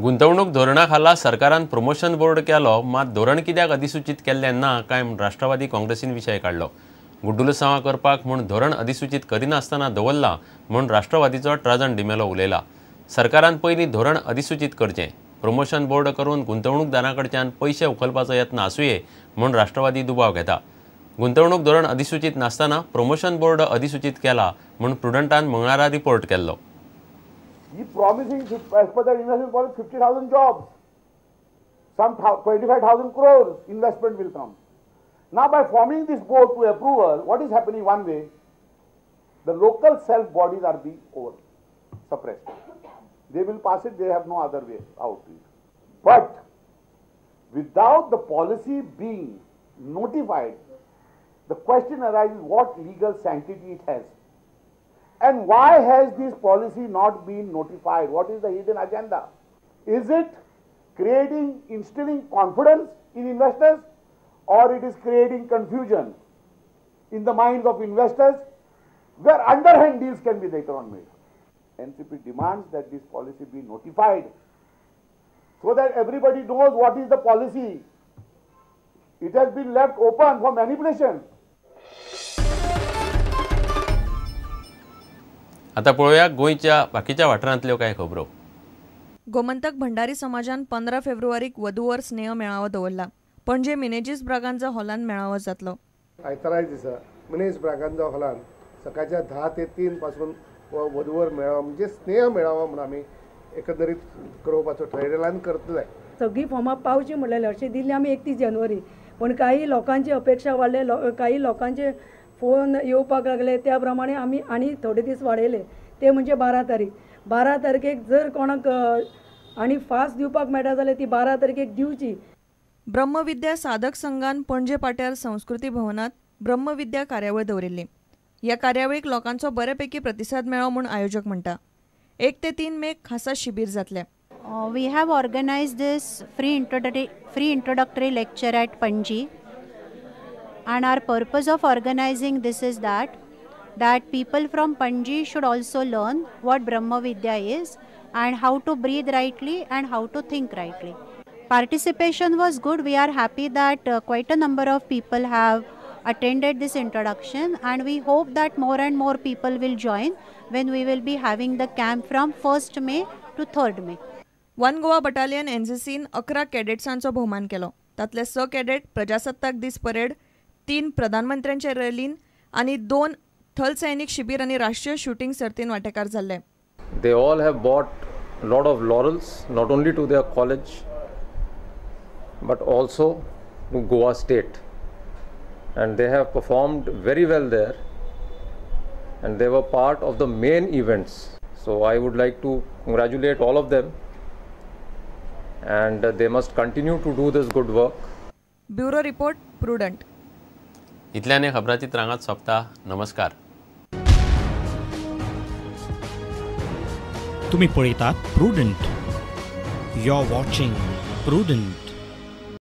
गुंतवणूक धोरणा खाला सरकारान प्रमोशन बोर्ड केलो, मात धोरण कित्याक अधिसूचित केल्लें ना काय राष्ट्रवादी काँग्रेसीन विशय काढलो। गुड्डुलसांवां करपाक म्हूण धोरण अधिसूचित करिनासतना दवरला म्हूण राष्ट्रवादीचो ट्राजन डिमेलो उलयला। सरकारान पयलीं धोरण अधिसूचित करचें, प्रमोशन बोर्ड करून गुंतवणूकदारांकडच्यान पयशे उखलपाचो यत्न आसूये म्हूण राष्ट्रवादी दुबाव घेता। गुंतवणूक धोरण अधिसूचित नासतना प्रमोशन बोर्ड अधिसूचित केला म्हूण प्रुडंटान मंगळारा रिपोर्ट केल्लो। He promising, as per the investment policy, 50,000 jobs. Some 25,000 crores investment will come. Now, by forming this board to approval, what is happening one way? The local self bodies are being suppressed. They will pass it, they have no other way out. But without the policy being notified, the question arises what legal sanctity it has. And why has this policy not been notified? What is the hidden agenda? Is it instilling confidence in investors, or it is creating confusion in the minds of investors where underhand deals can be later on made? NCP demands that this policy be notified so that everybody knows what is the policy. It has been left open for manipulation. आता पळोवया गोंयच्या बाकीच्या वाठारांतल्यो कांय खबरो। गोमंतक भंडारी समाजान 15 फेब्रुवारीक वधूवर स्नेह मेळावो दवरला। पणजे मिनेजीस ब्रागांजा हॉलान मेळावो जातलो। आयतारा दिसा मिनेज ब्रागांजा हॉलान सकाळच्या 10 ते 3 पासून वधूवर मेळावो म्हणजे स्नेह मेळावो म्हणून आमी एकंदरीत करपाचो ट्रायडलान करतले। सगळी फॉर्मां पावची म्हणलेले अशें दिल्ली आमी 31 जानेवारी, पण काही लोकांची अपेक्षा वाडले, काही लोकांचे फोन येवपाक लागले, त्या प्रमाणे आमी आनी थोडे दीस वाडयले, ते म्हणजे 12 तारीख। 12 तारखेक जर कोणाक आनी फास्ट दिवपाक मेळटा जाल्यार ती 12 तारखेक दिवची। ब्रह्मविद्या साधक संघान पणजे पाट्यार संस्कृती भवनात ब्रह्मविद्या कार्यावळ दवरिल्ली। ह्या कार्यावळीक लोकांचो बऱ्यापैकी प्रतिसाद मेळ्ळो म्हूण आयोजक म्हणटा। 1 ते 3 मेक खासा शिबीर जातलें। We have organized this free introductory lecture at Panji. And our purpose of organizing this is that people from Panji should also learn what Brahma Vidya is and how to breathe rightly and how to think rightly. Participation was good. We are happy that quite a number of people have attended this introduction, and we hope that more and more people will join when we will be having the camp from 1st May to 3rd May. One Goa battalion एनसीसीन 11 कॅडेट्सांचो भोवमान केलो। तातले 6 cadet प्रजासत्ताक दीस parade, 3 प्रधानमंत्र्यांचे रॅलीन आनी 2 थल सैनिक शिबीर आनी राष्ट्रीय शूटिंग सर्तीन वांटेकार जाल्ले। They all have brought a lot of laurels, not only to their college but also to Goa state, and they have performed very well there, and they were part of the main events. So I would like to congratulate all of them, and they must continue to do this good work. Bureau report Prudent. इतल्याने खबराची त्रांगात सोंपता। नमस्कार। तुम्ही पळयतात Prudent. You are watching prudent.